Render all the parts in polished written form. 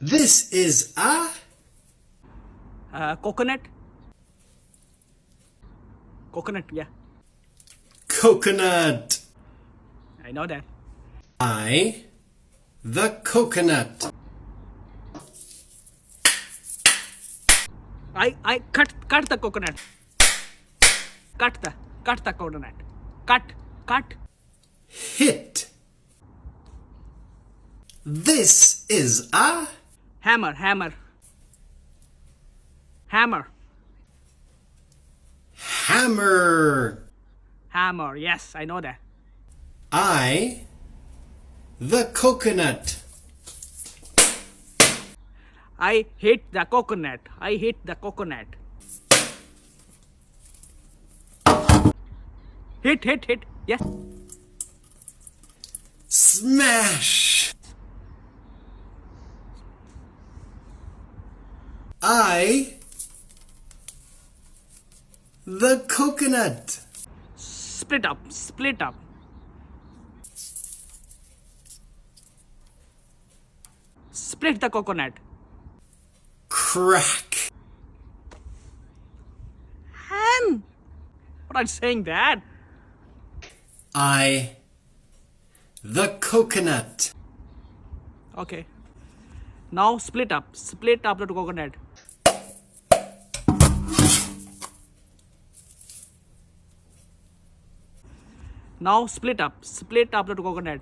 This is a Coconut. Coconut, yeah. coconut. I know that. The coconut. I cut the coconut. Cut the coconut. Cut. Hit. This is a Hammer. hammer. Yes, I know that. The coconut. I hit the coconut. Hit. Yes. Smash. The coconut. Split up. Split the coconut. Crack. Ham. What I'm saying that. The coconut. Okay. Now split up the coconut. Now split up the coconut.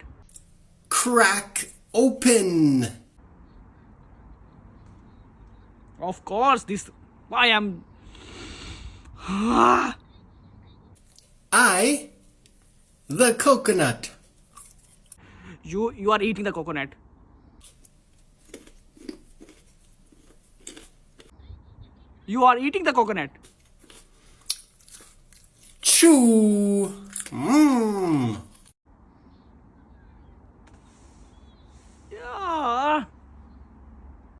Crack open. Of course, this I am. The coconut. You are eating the coconut. You are eating the coconut. Chew.